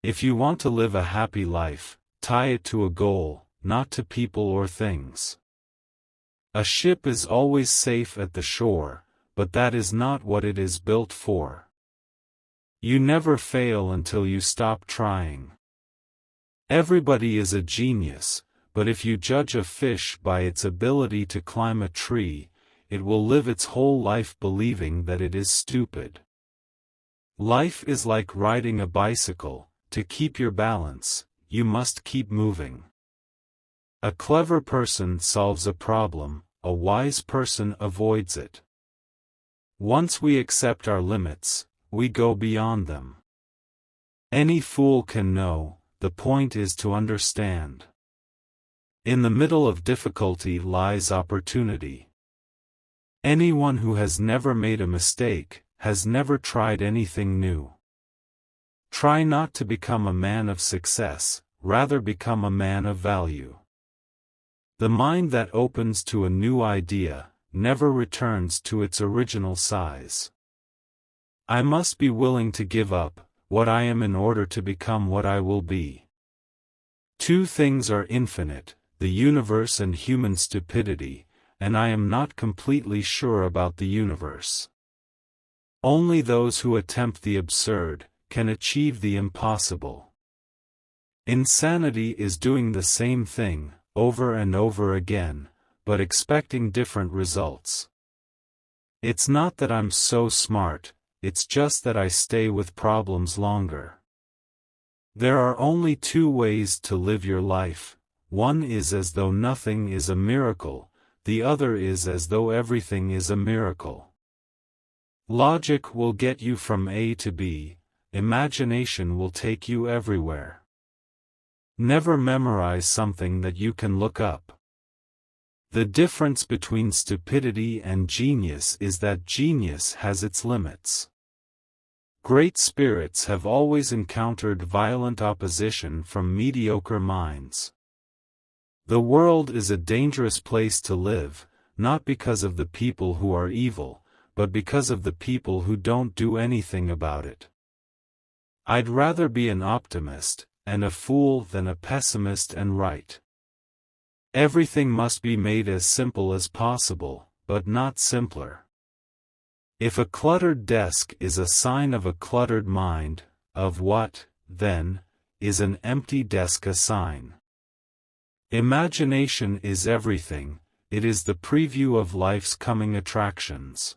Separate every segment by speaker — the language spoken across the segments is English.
Speaker 1: If you want to live a happy life, tie it to a goal, not to people or things. A ship is always safe at the shore, but that is not what it is built for. You never fail until you stop trying. Everybody is a genius, but if you judge a fish by its ability to climb a tree, it will live its whole life believing that it is stupid. Life is like riding a bicycle. To keep your balance, you must keep moving. A clever person solves a problem, a wise person avoids it. Once we accept our limits, we go beyond them. Any fool can know, the point is to understand. In the middle of difficulty lies opportunity. Anyone who has never made a mistake, has never tried anything new. Try not to become a man of success, rather become a man of value. The mind that opens to a new idea, never returns to its original size. I must be willing to give up what I am in order to become what I will be. Two things are infinite, the universe and human stupidity, and I am not completely sure about the universe. Only those who attempt the absurd can achieve the impossible. Insanity is doing the same thing, over and over again, but expecting different results. It's not that I'm so smart, it's just that I stay with problems longer. There are only two ways to live your life, one is as though nothing is a miracle, the other is as though everything is a miracle. Logic will get you from A to B, imagination will take you everywhere. Never memorize something that you can look up. The difference between stupidity and genius is that genius has its limits. Great spirits have always encountered violent opposition from mediocre minds. The world is a dangerous place to live, not because of the people who are evil, but because of the people who don't do anything about it. I'd rather be an optimist and a fool than a pessimist and right. Everything must be made as simple as possible, but not simpler. If a cluttered desk is a sign of a cluttered mind, of what, then, is an empty desk a sign? Imagination is everything, it is the preview of life's coming attractions.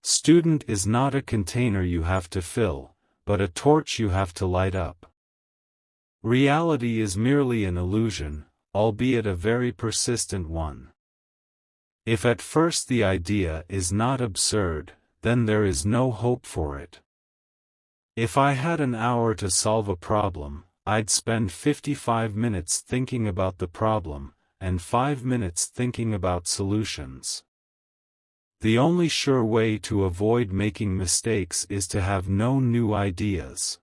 Speaker 1: Student is not a container you have to fill, but a torch you have to light up. Reality is merely an illusion, albeit a very persistent one. If at first the idea is not absurd, then there is no hope for it. If I had an hour to solve a problem, I'd spend 55 minutes thinking about the problem, and 5 minutes thinking about solutions. The only sure way to avoid making mistakes is to have no new ideas.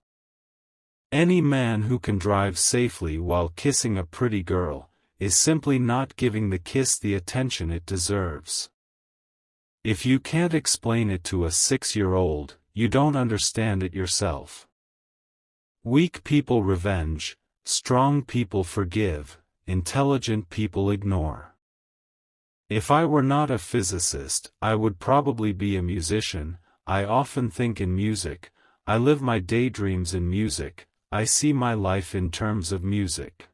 Speaker 1: Any man who can drive safely while kissing a pretty girl is simply not giving the kiss the attention it deserves. If you can't explain it to a 6-year-old, you don't understand it yourself. Weak people revenge, strong people forgive, intelligent people ignore. If I were not a physicist, I would probably be a musician. I often think in music, I live my daydreams in music, I see my life in terms of music.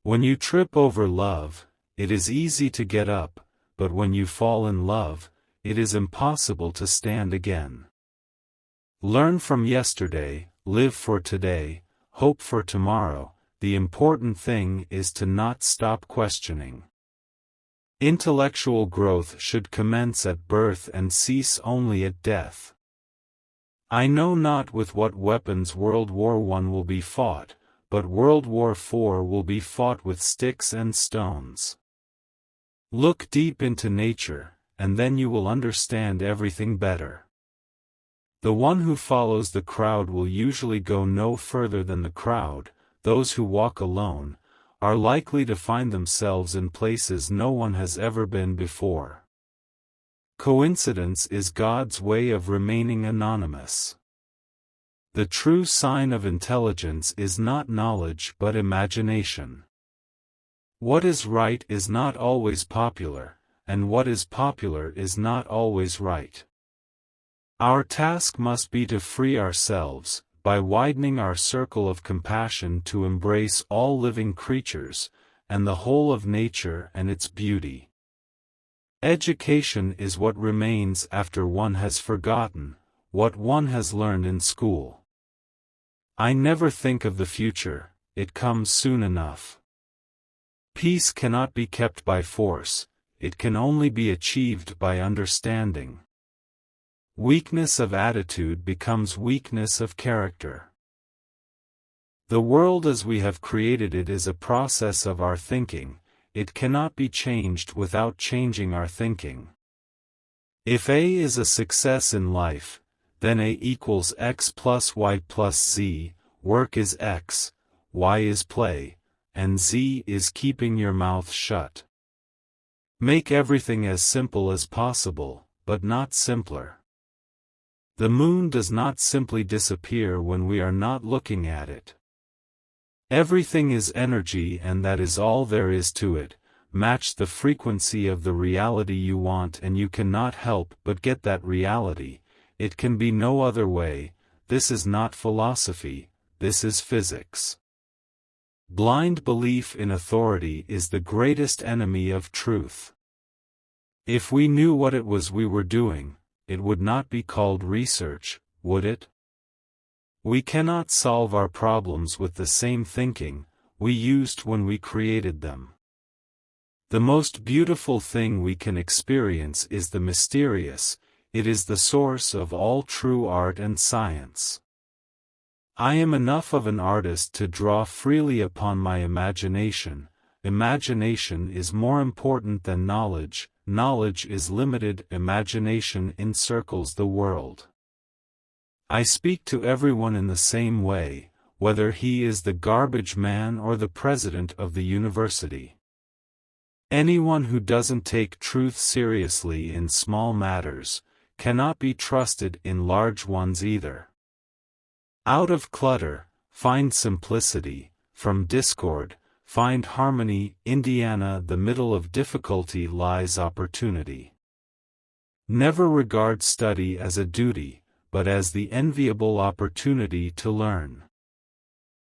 Speaker 1: When you trip over love, it is easy to get up, but when you fall in love, it is impossible to stand again. Learn from yesterday, live for today, hope for tomorrow. The important thing is to not stop questioning. Intellectual growth should commence at birth and cease only at death. I know not with what weapons World War I will be fought, but World War IV will be fought with sticks and stones. Look deep into nature, and then you will understand everything better. The one who follows the crowd will usually go no further than the crowd. Those who walk alone are likely to find themselves in places no one has ever been before. Coincidence is God's way of remaining anonymous. The true sign of intelligence is not knowledge but imagination. What is right is not always popular, and what is popular is not always right. Our task must be to free ourselves, by widening our circle of compassion to embrace all living creatures, and the whole of nature and its beauty. Education is what remains after one has forgotten what one has learned in school. I never think of the future, it comes soon enough. Peace cannot be kept by force, it can only be achieved by understanding. Weakness of attitude becomes weakness of character. The world as we have created it is a process of our thinking, it cannot be changed without changing our thinking. If A is a success in life, then A equals X plus Y plus Z, work is X, Y is play, and Z is keeping your mouth shut. Make everything as simple as possible, but not simpler. The moon does not simply disappear when we are not looking at it. Everything is energy and that is all there is to it. Match the frequency of the reality you want and you cannot help but get that reality. It can be no other way. This is not philosophy, this is physics. Blind belief in authority is the greatest enemy of truth. If we knew what it was we were doing, it would not be called research, would it? We cannot solve our problems with the same thinking we used when we created them. The most beautiful thing we can experience is the mysterious, it is the source of all true art and science. I am enough of an artist to draw freely upon my imagination. Imagination is more important than knowledge. Knowledge is limited, imagination encircles the world. I speak to everyone in the same way, whether he is the garbage man or the president of the university. Anyone who doesn't take truth seriously in small matters, cannot be trusted in large ones either. Out of clutter, find simplicity, from discord, find harmony. Indiana, the middle of difficulty lies opportunity. Never regard study as a duty, but as the enviable opportunity to learn.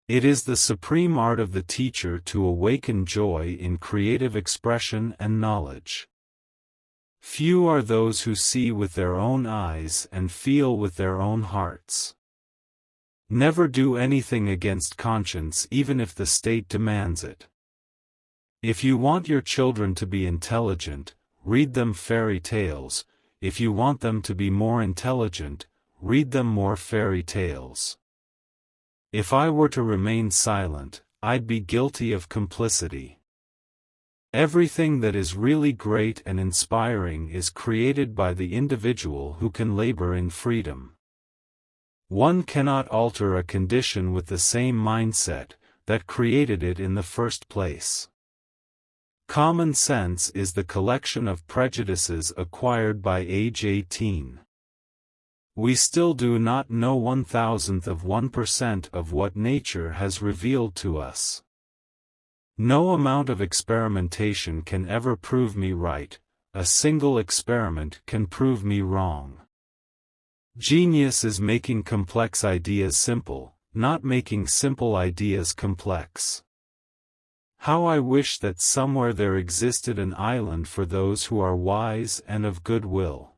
Speaker 1: It is the supreme art of the teacher to awaken joy in creative expression and knowledge. Few are those who see with their own eyes and feel with their own hearts. Never do anything against conscience even if the state demands it. If you want your children to be intelligent, read them fairy tales. If you want them to be more intelligent, read them more fairy tales. If I were to remain silent, I'd be guilty of complicity. Everything that is really great and inspiring is created by the individual who can labor in freedom. One cannot alter a condition with the same mindset that created it in the first place. Common sense is the collection of prejudices acquired by age 18. We still do not know 1,000% of what nature has revealed to us. No amount of experimentation can ever prove me right, a single experiment can prove me wrong. Genius is making complex ideas simple, not making simple ideas complex. How I wish that somewhere there existed an island for those who are wise and of good will.